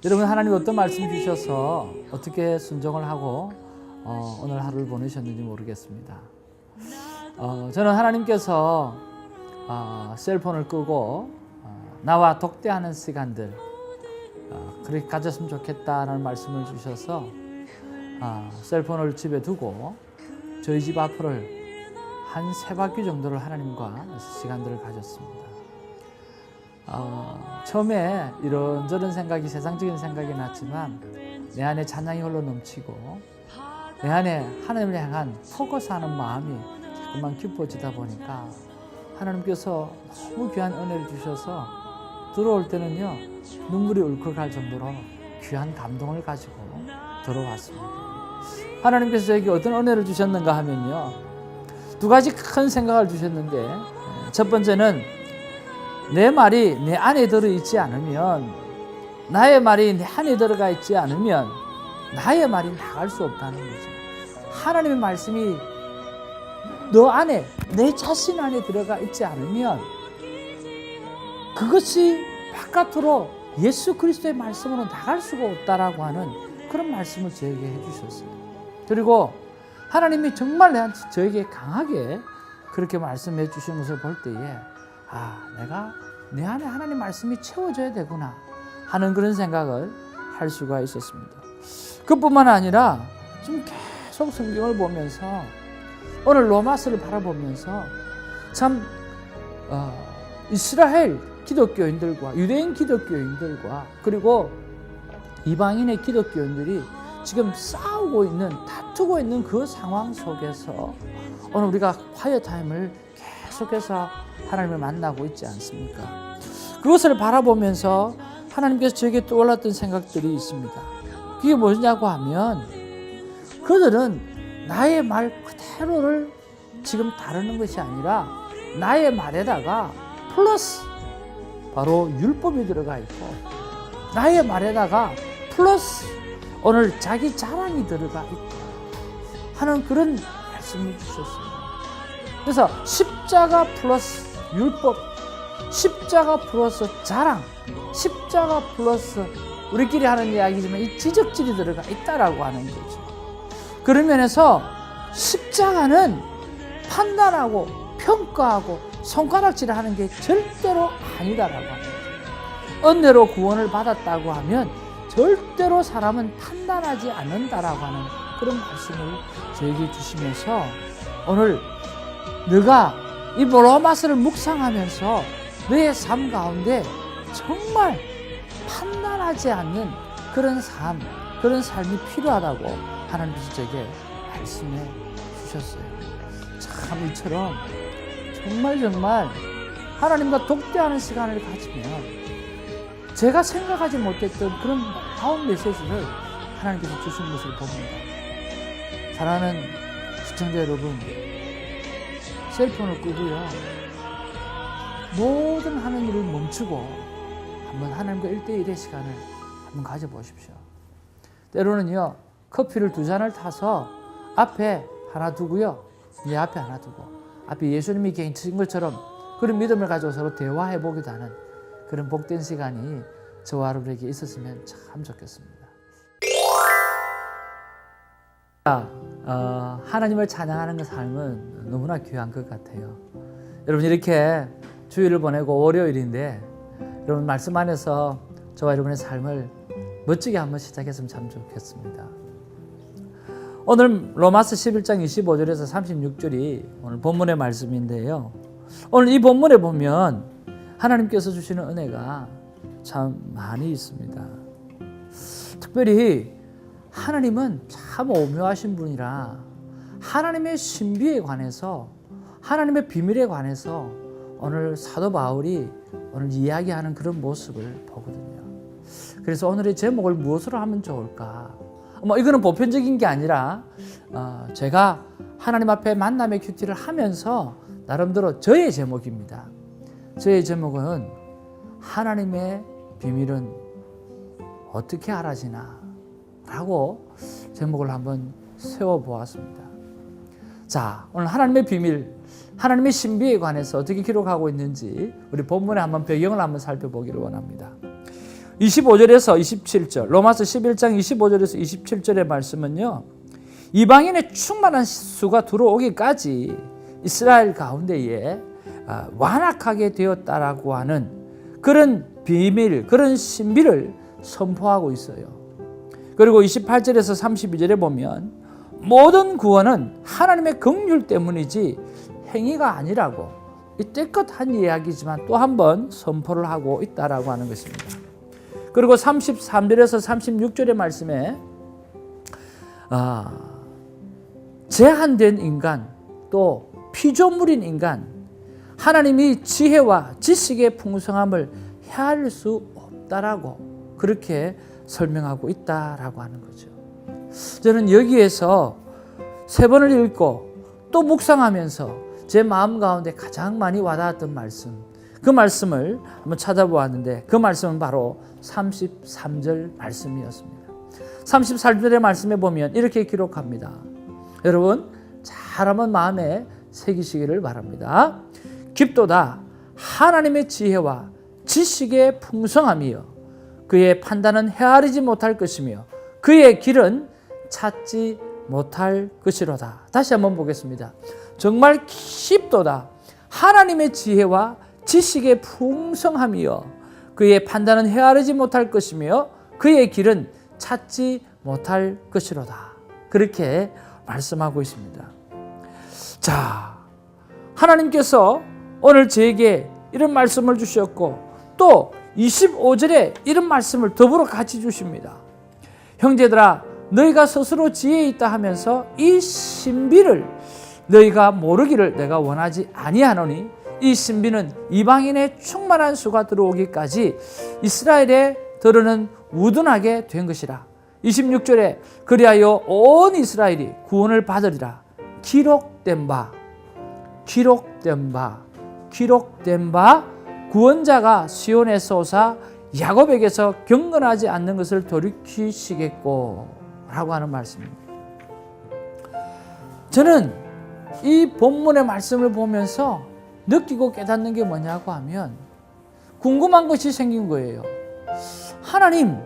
여러분, 하나님 어떤 말씀 주셔서 어떻게 순종을 하고 오늘 하루를 보내셨는지 모르겠습니다. 저는 하나님께서 셀폰을 끄고 나와 독대하는 시간들 그렇게 가졌으면 좋겠다라는 말씀을 주셔서 셀폰을 집에 두고 저희 집 앞을 한 3바퀴 정도를 하나님과 시간들을 가졌습니다. 처음에 이런저런 생각이, 세상적인 생각이 났지만 내 안에 찬양이 흘러 넘치고 내 안에 하나님을 향한 포커스하는 마음이 자꾸만 깊어지다 보니까 하나님께서 너무 귀한 은혜를 주셔서 들어올 때는요, 눈물이 울컥할 정도로 귀한 감동을 가지고 들어왔습니다. 하나님께서 저에게 어떤 은혜를 주셨는가 하면요, 2가지 큰 생각을 주셨는데, 첫 번째는 내 말이 내 안에 들어있지 않으면, 나의 말이 내 안에 들어가 있지 않으면 나의 말이 나갈 수 없다는 거죠. 하나님의 말씀이 너 안에, 내 자신 안에 들어가 있지 않으면 그것이 바깥으로 예수 그리스도의 말씀으로 나갈 수가 없다라고 하는 그런 말씀을 저에게 해주셨어요. 그리고 하나님이 정말 저에게 강하게 그렇게 말씀해 주신 것을 볼 때에 내가 내 안에 하나님 말씀이 채워져야 되구나 하는 그런 생각을 할 수가 있었습니다. 그뿐만 아니라 좀 계속 성경을 보면서 오늘 로마서를 바라보면서 참 이스라엘 기독교인들과 유대인 기독교인들과 그리고 이방인의 기독교인들이 지금 싸우고 있는, 다투고 있는 그 상황 속에서 오늘 우리가 콰이어 타임을 계속해서 하나님을 만나고 있지 않습니까? 그것을 바라보면서 하나님께서 저에게 떠올랐던 생각들이 있습니다. 그게 뭐냐고 하면 그들은 나의 말 그대로를 지금 다루는 것이 아니라 나의 말에다가 플러스 바로 율법이 들어가 있고 나의 말에다가 플러스 오늘 자기 자랑이 들어가 있고 하는 그런 말씀을 주셨어요. 그래서 십자가 플러스 율법, 십자가 플러스 자랑, 십자가 플러스 우리끼리 하는 이야기지만 이 지적질이 들어가 있다라고 하는 거죠. 그런 면에서 십자가는 판단하고 평가하고 손가락질을 하는 게 절대로 아니다라고 하는 거죠. 은혜로 구원을 받았다고 하면 절대로 사람은 판단하지 않는다라고 하는 그런 말씀을 저에게 주시면서 오늘 너가 이 로마서를 묵상하면서 너의 삶 가운데 정말 판단하지 않는 그런 삶, 그런 삶이 필요하다고 하나님께서 제게 말씀해 주셨어요. 참 이처럼 정말 하나님과 독대하는 시간을 가지면 제가 생각하지 못했던 그런 놀라운 메시지를 하나님께서 주신 것을 봅니다. 사랑하는 시청자 여러분, 셀폰을 끄고요, 모든 하는 일을 멈추고 한번 하나님과 1대1의 시간을 한번 가져보십시오. 때로는요, 커피를 2잔을 타서 앞에 하나 두고요, 내 앞에 하나 두고 앞에 예수님이 계신 것처럼 그런 믿음을 가지고 서로 대화해보기도 하는 그런 복된 시간이 저와 여러분에게 있었으면 참 좋겠습니다. 하나님을 찬양하는 그 삶은 너무나 귀한 것 같아요. 여러분, 이렇게 주일을 보내고 월요일인데 여러분 말씀 안에서 저와 여러분의 삶을 멋지게 한번 시작했으면 참 좋겠습니다. 오늘 로마서 11장 25절에서 36절이 오늘 본문의 말씀인데요. 오늘 이 본문에 보면 하나님께서 주시는 은혜가 참 많이 있습니다. 특별히 하나님은 참 오묘하신 분이라 하나님의 신비에 관해서, 하나님의 비밀에 관해서 오늘 사도 바울이 오늘 이야기하는 그런 모습을 보거든요. 그래서 오늘의 제목을 무엇으로 하면 좋을까? 이거는 보편적인 게 아니라 제가 하나님 앞에 만남의 큐티를 하면서 나름대로 저의 제목입니다. 저의 제목은 하나님의 비밀은 어떻게 알아지나 라고 제목을 한번 세워보았습니다. 자, 오늘 하나님의 비밀, 하나님의 신비에 관해서 어떻게 기록하고 있는지 우리 본문에 한번 배경을 한번 살펴보기를 원합니다. 25절에서 27절, 로마서 11장 25절에서 27절의 말씀은요, 이방인의 충만한 수가 들어오기까지 이스라엘 가운데에 완악하게 되었다라고 하는 그런 비밀, 그런 신비를 선포하고 있어요. 그리고 28절에서 32절에 보면 모든 구원은 하나님의 긍휼 때문이지 행위가 아니라고 이때껏 한 이야기지만 또 한 번 선포를 하고 있다라고 하는 것입니다. 그리고 33절에서 36절의 말씀에 제한된 인간, 또 피조물인 인간, 하나님이 지혜와 지식의 풍성함을 헤아릴 수 없다라고 그렇게 설명하고 있다라고 하는 거죠. 저는 여기에서 3번을 읽고 또 묵상하면서 제 마음 가운데 가장 많이 와닿았던 말씀, 그 말씀을 한번 찾아보았는데 그 말씀은 바로 33절 말씀이었습니다. 33절의 말씀에 보면 이렇게 기록합니다. 여러분 잘 한번 마음에 새기시기를 바랍니다. 깊도다 하나님의 지혜와 지식의 풍성함이여 그의 판단은 헤아리지 못할 것이며 그의 길은 찾지 못할 것이로다. 다시 한번 보겠습니다. 정말 깊도다 하나님의 지혜와 지식의 풍성함이여 그의 판단은 헤아리지 못할 것이며 그의 길은 찾지 못할 것이로다. 그렇게 말씀하고 있습니다. 자, 하나님께서 오늘 저에게 이런 말씀을 주셨고 또 25절에 이런 말씀을 더불어 같이 주십니다. 형제들아 너희가 스스로 지혜에 있다 하면서 이 신비를 너희가 모르기를 내가 원하지 아니하노니 이 신비는 이방인의 충만한 수가 들어오기까지 이스라엘에 들으는 우둔하게 된 것이라. 26절에 그리하여 온 이스라엘이 구원을 받으리라. 기록된 바 구원자가 시온에서 오사 야곱에게서 경건하지 않는 것을 돌이키시겠고 라고 하는 말씀입니다. 저는 이 본문의 말씀을 보면서 느끼고 깨닫는 게 뭐냐고 하면 궁금한 것이 생긴 거예요. 하나님,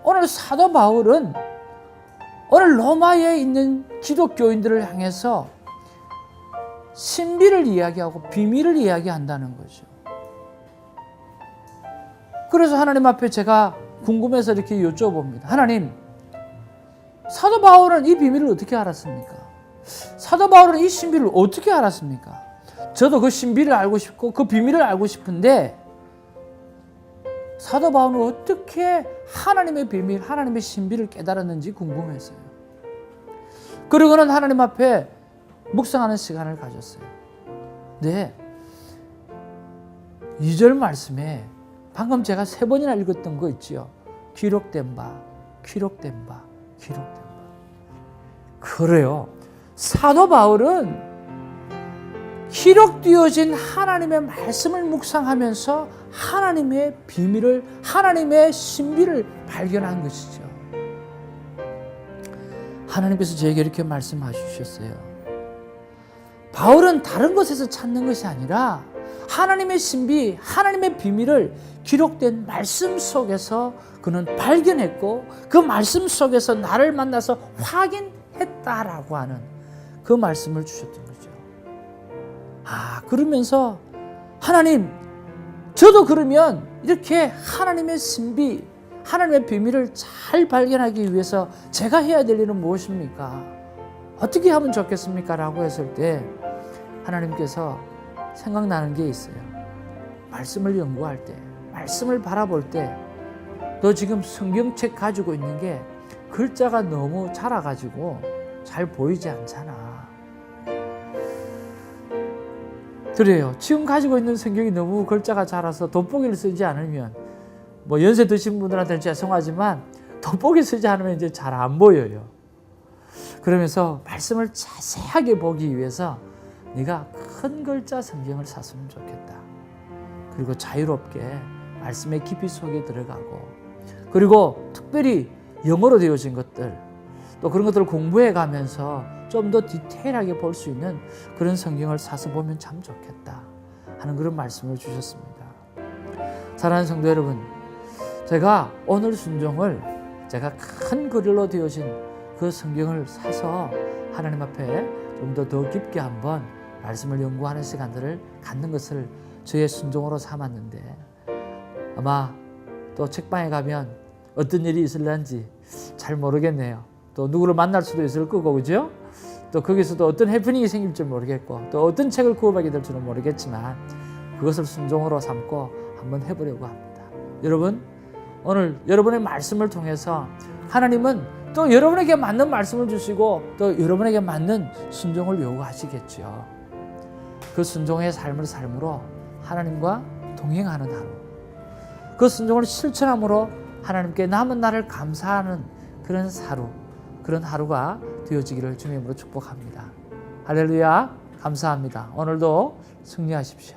오늘 사도 바울은 오늘 로마에 있는 기독교인들을 향해서 신비를 이야기하고 비밀을 이야기한다는 거죠. 그래서 하나님 앞에 제가 궁금해서 이렇게 여쭤봅니다. 하나님, 사도 바울은 이 비밀을 어떻게 알았습니까? 사도 바울은 이 신비를 어떻게 알았습니까? 저도 그 신비를 알고 싶고 그 비밀을 알고 싶은데 사도 바울은 어떻게 하나님의 비밀, 하나님의 신비를 깨달았는지 궁금했어요. 그리고는 하나님 앞에 묵상하는 시간을 가졌어요. 네, 2절 말씀에 방금 제가 3번이나 읽었던 거 있지요. 기록된 바. 그래요. 사도 바울은 기록되어진 하나님의 말씀을 묵상하면서 하나님의 비밀을, 하나님의 신비를 발견한 것이죠. 하나님께서 저에게 이렇게 말씀하셨어요. 바울은 다른 곳에서 찾는 것이 아니라 하나님의 신비, 하나님의 비밀을 기록된 말씀 속에서 그는 발견했고 그 말씀 속에서 나를 만나서 확인했다라고 하는 그 말씀을 주셨던 거죠. 그러면서 하나님, 저도 그러면 이렇게 하나님의 신비, 하나님의 비밀을 잘 발견하기 위해서 제가 해야 될 일은 무엇입니까? 어떻게 하면 좋겠습니까? 라고 했을 때 하나님께서 생각나는 게 있어요. 말씀을 연구할 때, 말씀을 바라볼 때 너 지금 성경책 가지고 있는 게 글자가 너무 작아가지고 잘 보이지 않잖아. 그래요. 지금 가지고 있는 성경이 너무 글자가 작아서 돋보기를 쓰지 않으면 뭐 연세 드신 분들한테는 죄송하지만 돋보기 쓰지 않으면 이제 잘 안 보여요. 그러면서 말씀을 자세하게 보기 위해서 네가 큰 글자 성경을 샀으면 좋겠다. 그리고 자유롭게 말씀의 깊이 속에 들어가고 그리고 특별히 영어로 되어진 것들 또 그런 것들을 공부해 가면서 좀 더 디테일하게 볼 수 있는 그런 성경을 사서 보면 참 좋겠다 하는 그런 말씀을 주셨습니다. 사랑하는 성도 여러분, 제가 오늘 순종을 제가 큰 글로 되어진 그 성경을 사서 하나님 앞에 좀 더 깊게 한번 말씀을 연구하는 시간들을 갖는 것을 저의 순종으로 삼았는데, 아마 또 책방에 가면 어떤 일이 있을런지 잘 모르겠네요. 또 누구를 만날 수도 있을 거고, 그죠? 또 거기서도 어떤 해프닝이 생길지 모르겠고, 또 어떤 책을 구업하게 될지는 모르겠지만 그것을 순종으로 삼고 한번 해보려고 합니다. 여러분, 오늘 여러분의 말씀을 통해서 하나님은 또 여러분에게 맞는 말씀을 주시고 또 여러분에게 맞는 순종을 요구하시겠죠. 그 순종의 삶을 삶으로 하나님과 동행하는 하루, 그 순종을 실천함으로 하나님께 남은 날을 감사하는 그런 하루, 그런 하루가 되어지기를 주님으로 축복합니다. 할렐루야, 감사합니다. 오늘도 승리하십시오.